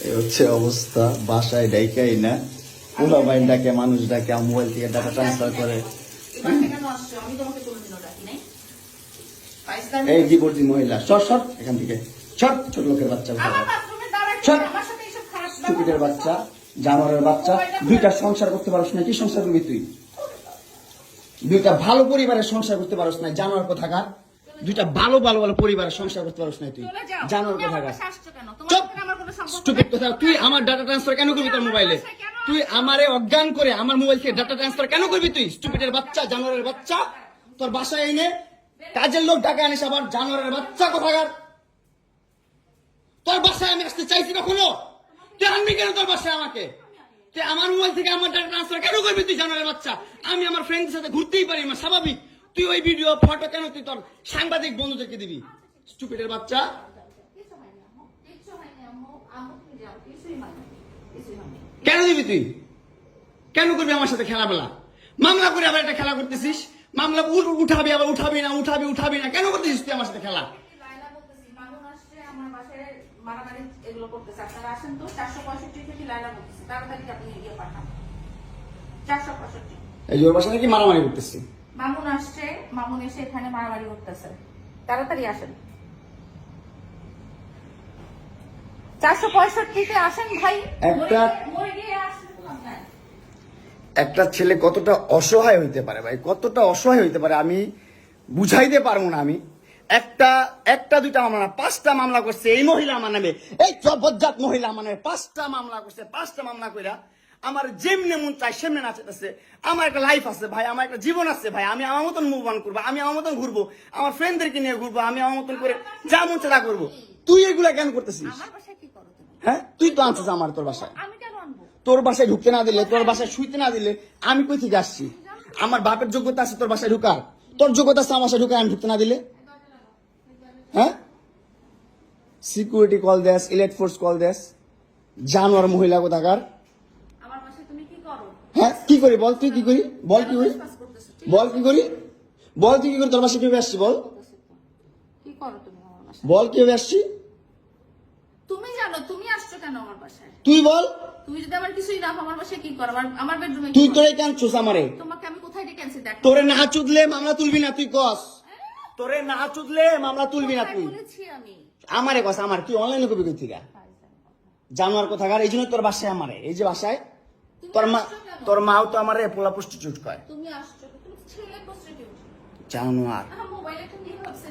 এই হচ্ছে অবস্থা, বাসায় ডাইকাই না, পোলা বাইন ডাকে, মানুষ ডাকে, মোবাইল থেকে ডাটা ট্রান্সফার করে। এই ডিভোর্সি মহিলা, সর সর এখান থেকে, সর, ছোট লোকের বাচ্চা, স্টুপিডের বাচ্চা, জানোয়ারের বাচ্চা। দুইটা সংসার করতে পারছ না, কি সংসার করবি তুই? দুইটা ভালো পরিবারের সংসার করতে পারছ না, জানোয়ার কোথাকার। দুইটা ভালো ভালো ভালো পরিবারের সংসার করতে পারছ না তুই, জানোয়ার কোথাকার। স্টুপিড কথা, তুই আমার ডাটা ট্রান্সফার কেন করবি তোর মোবাইলে? তুই আমারে অজ্ঞান করে আমার মোবাইল থেকে ডাটা ট্রান্সফার কেন করবি তুই? স্টুপিডের বাচ্চা, জানোয়ারের বাচ্চা। তোর বাসায় এনে কাজের লোক ডাকা আনিস, আবার জানোয়ারের বাচ্চা কোথাকার। তোর বাসায় আমি আসতে চাইছি কখনো? তুই আনবি কেন তোর বাসায় আমাকে? তুই আমার মোবাইল থেকে আমার ডাটা ট্রান্সফার কেন করবি তুই, জানোয়ারের বাচ্চা? আমি আমার ফ্রেন্ডের সাথে ঘুরতেই পারি না, স্বাভাবিক। তুই ওই ভিডিও ফটো কেন তুই তোর সাংবাদিক বন্ধুদেরকে দিবি? স্টুপিডের বাচ্চা। কেন দিবি তুই? কেন করবি আমার সাথে খেলাবেলা? মামলা করে আবার একটা খেলা করতেছিস। মামলা উঠাবি, আবার উঠাবি না, কেন করতেছিস তুই আমার সাথে খেলা? এই ওর বাসা নাকি মারামারি করতেছি। মামুন আসছে, মামুন এসে এখানে মারামারি করতেছে, তাড়াতাড়ি আসেন। 465-তে আসেন ভাই। একটা ছেলে কতটা অসহায় হইতে পারে ভাই, কতটা অসহায় হইতে পারে আমি বুঝাইতে পারবো না। আমি একটা দুইটা মামলা না, 5টা মামলা করছে এই মহিলা আমার নামে, এই জবরদস্ত মহিলা আমার নামে 5টা মামলা করছে। 5টা মামলা কইরা আমার যেমনে মন চাই সেমনে নাচতেছে। আমার একটা লাইফ আছে ভাই, আমার একটা জীবন আছে ভাই। আমি আমার মতন মুভ অন করবো, আমি আমার মতন ঘুরবো, আমার ফ্রেন্ডদেরকে নিয়ে ঘুরবো, আমি আমার মতন করে যা মন চাই তা করবো। তুই এগুলা কেন করতেছিস? হ্যাঁ, তুই তো আনছিস আমার তোর বাসায়। তোর বাসায় ঢুকতে না দিলে, তোর বাসায় শুইতে না দিলে আমি কই থেকে আসছি? আমার বাপের যোগ্যতা আছে তোর বাসায় ঢুকার? তোর যোগ্যতা আছে আমার বাসায় ঢুকার আমি ঢুকতে না দিলে? হ্যাঁ, সিকিউরিটি কল দেস, ইলেট ফোর্স কল দেস, জানোয়ার মহিলা কোথাকার। হ্যাঁ, কি করি বল? তুই কি করি বল? কি করি বল? কি করি বল? তুই কি করি? তোর বাসায় কিভাবে আসছি বল? বল কিভাবে আসছি? তুমি জানো তুমি আসছো কেন আমার বাসায়? তুই বল। তুমি যদি আমার কিছুই না আমার বাসায় কি করো? আমার বেডরুমে তুই তোরে কেন চুস আমারে? তোমাকে আমি কোথায় ডেকে আনছি দেখ। তোরে না চুদলে মামলা তুলবি না তুই কস? তোরে না চুদলে মামলা তুলবি না তুই? বলেছি আমি। আমারে কস, আমার তুই অনলাইনে কবি কই থেকে? জানোয়ার কোথাকার। এই জন্য তোর বাসায় আমারে, এই যে বাসায় তোর মাও তো আমারে পোলা প্রস্টিটিউট কয়। তুমি আসছো, তুমি ছেলে প্রস্টিটিউট। জানোয়ার। মোবাইলে তুমি ভাবছে